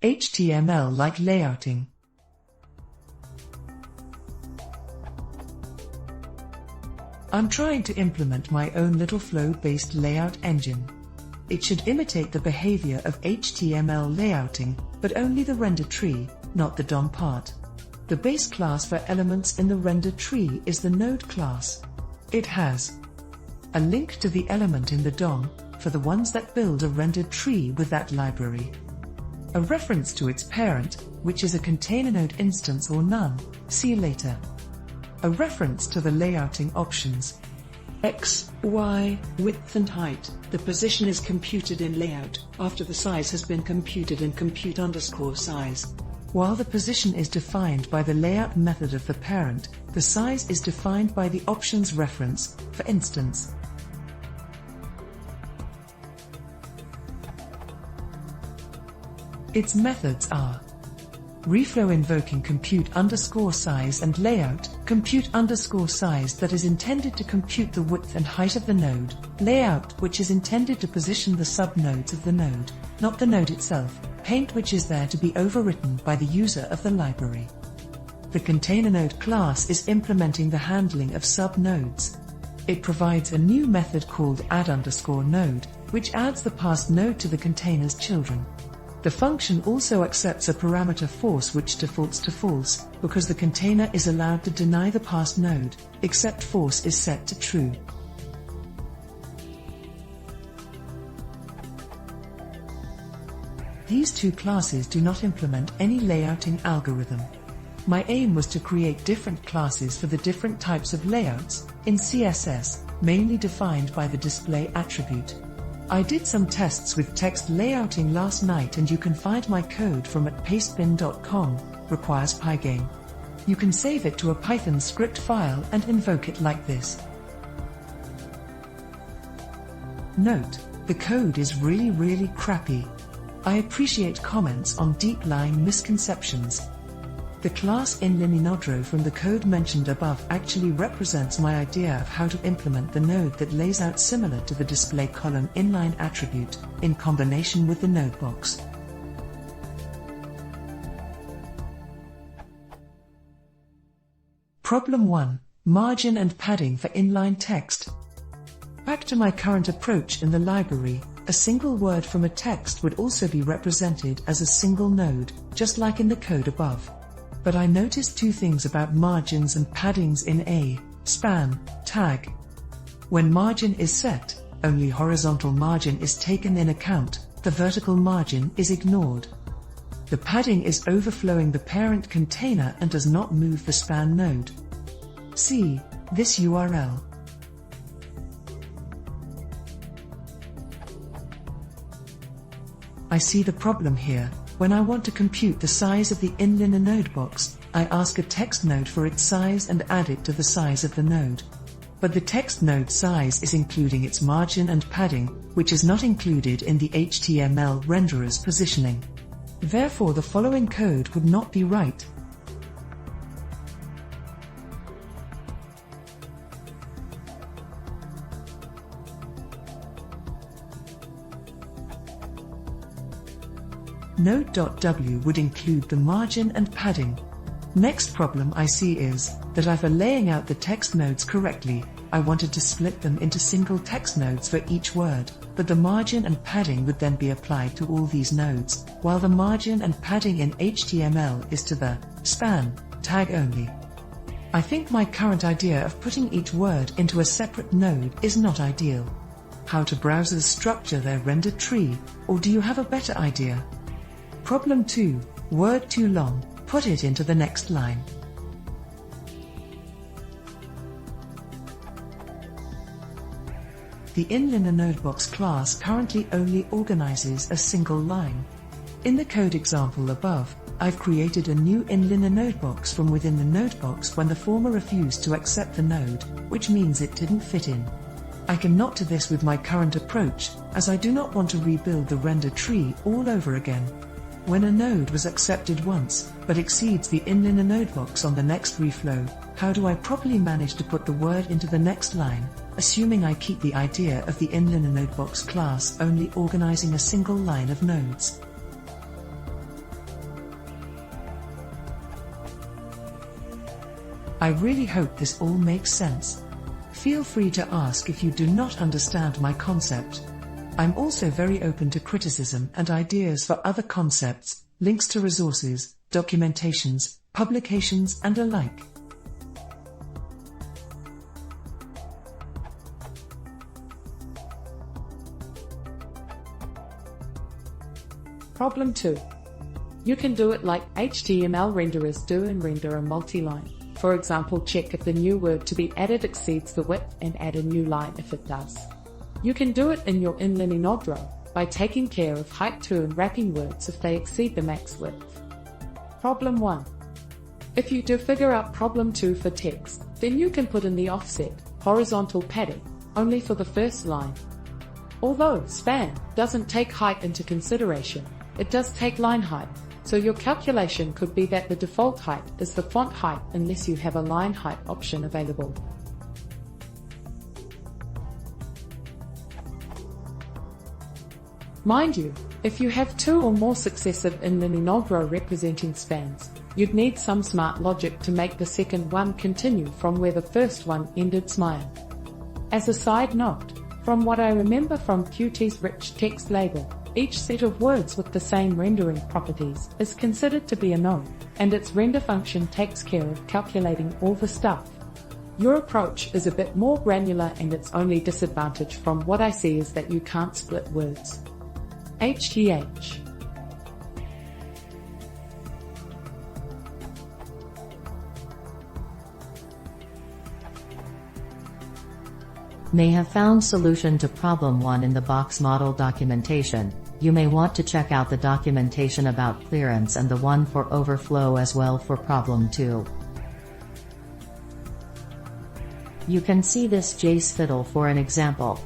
HTML-like layouting. I'm trying to implement my own little flow-based layout engine. It should imitate the behavior of HTML layouting, but only the render tree, not the DOM part. The base class for elements in the render tree is the node class. It has a link to the element in the DOM for the ones that build a rendered tree with that library, a reference to its parent, which is a container node instance or none, see later, a reference to the layouting options, X, Y, width and height. The position is computed in layout after the size has been computed in compute_size. While the position is defined by the layout method of the parent, the size is defined by the options reference, for instance. Its methods are reflow invoking compute_size and layout, compute_size that is intended to compute the width and height of the node, layout which is intended to position the subnodes of the node, not the node itself, paint which is there to be overwritten by the user of the library. The container node class is implementing the handling of subnodes. It provides a new method called add_node, which adds the passed node to the container's children. The function also accepts a parameter force which defaults to false, because the container is allowed to deny the passed node, except force is set to true. These two classes do not implement any layouting algorithm. My aim was to create different classes for the different types of layouts, in CSS, mainly defined by the display attribute. I did some tests with text layouting last night and you can find my code from at pastebin.com, requires Pygame. You can save it to a Python script file and invoke it like this. Note, the code is really crappy. I appreciate comments on deep-lying misconceptions. The class inline_nodrow from the code mentioned above actually represents my idea of how to implement the node that lays out similar to the display column inline attribute, in combination with the node box. Problem 1. Margin and padding for inline text. Back to my current approach in the library, a single word from a text would also be represented as a single node, just like in the code above. But I noticed two things about margins and paddings in a span tag. When margin is set, only horizontal margin is taken in account, the vertical margin is ignored. The padding is overflowing the parent container and does not move the span node. See this URL. I see the problem here. When I want to compute the size of the inline node box, I ask a text node for its size and add it to the size of the node. But the text node size is including its margin and padding, which is not included in the HTML renderer's positioning. Therefore, the following code would not be right. Node.w would include the margin and padding. Next problem I see is that if I'm laying out the text nodes correctly, I wanted to split them into single text nodes for each word, but the margin and padding would then be applied to all these nodes, while the margin and padding in HTML is to the span tag only. I think my current idea of putting each word into a separate node is not ideal. How do browsers structure their render tree, or do you have a better idea? Problem 2. Word too long, put it into the next line. The inline_nodebox class currently only organizes a single line. In the code example above, I've created a new inline_nodebox from within the nodebox when the former refused to accept the node, which means it didn't fit in. I cannot do this with my current approach, as I do not want to rebuild the render tree all over again. When a node was accepted once, but exceeds the inline_nodebox on the next reflow, how do I properly manage to put the word into the next line, assuming I keep the idea of the inline_nodebox class only organizing a single line of nodes? I really hope this all makes sense. Feel free to ask if you do not understand my concept. I'm also very open to criticism and ideas for other concepts, links to resources, documentations, publications and alike. Problem 2. You can do it like HTML renderers do and render a multi-line. For example, check if the new word to be added exceeds the width and add a new line if it does. You can do it in your inline node row by taking care of height 2 and wrapping words if they exceed the max width. Problem 1. If you do figure out problem 2 for text, then you can put in the offset, horizontal padding, only for the first line. Although span doesn't take height into consideration, it does take line height, so your calculation could be that the default height is the font height unless you have a line height option available. Mind you, if you have 2 or more successive inline node row representing spans, you'd need some smart logic to make the second one continue from where the first one ended. Smile. As a side note, from what I remember from Qt's rich text label, each set of words with the same rendering properties is considered to be a node, and its render function takes care of calculating all the stuff. Your approach is a bit more granular, and its only disadvantage from what I see is that you can't split words. HTH. May have found solution to problem 1 in the box model documentation. You may want to check out the documentation about clearance and the one for overflow as well for problem 2. You can see this Jace fiddle for an example.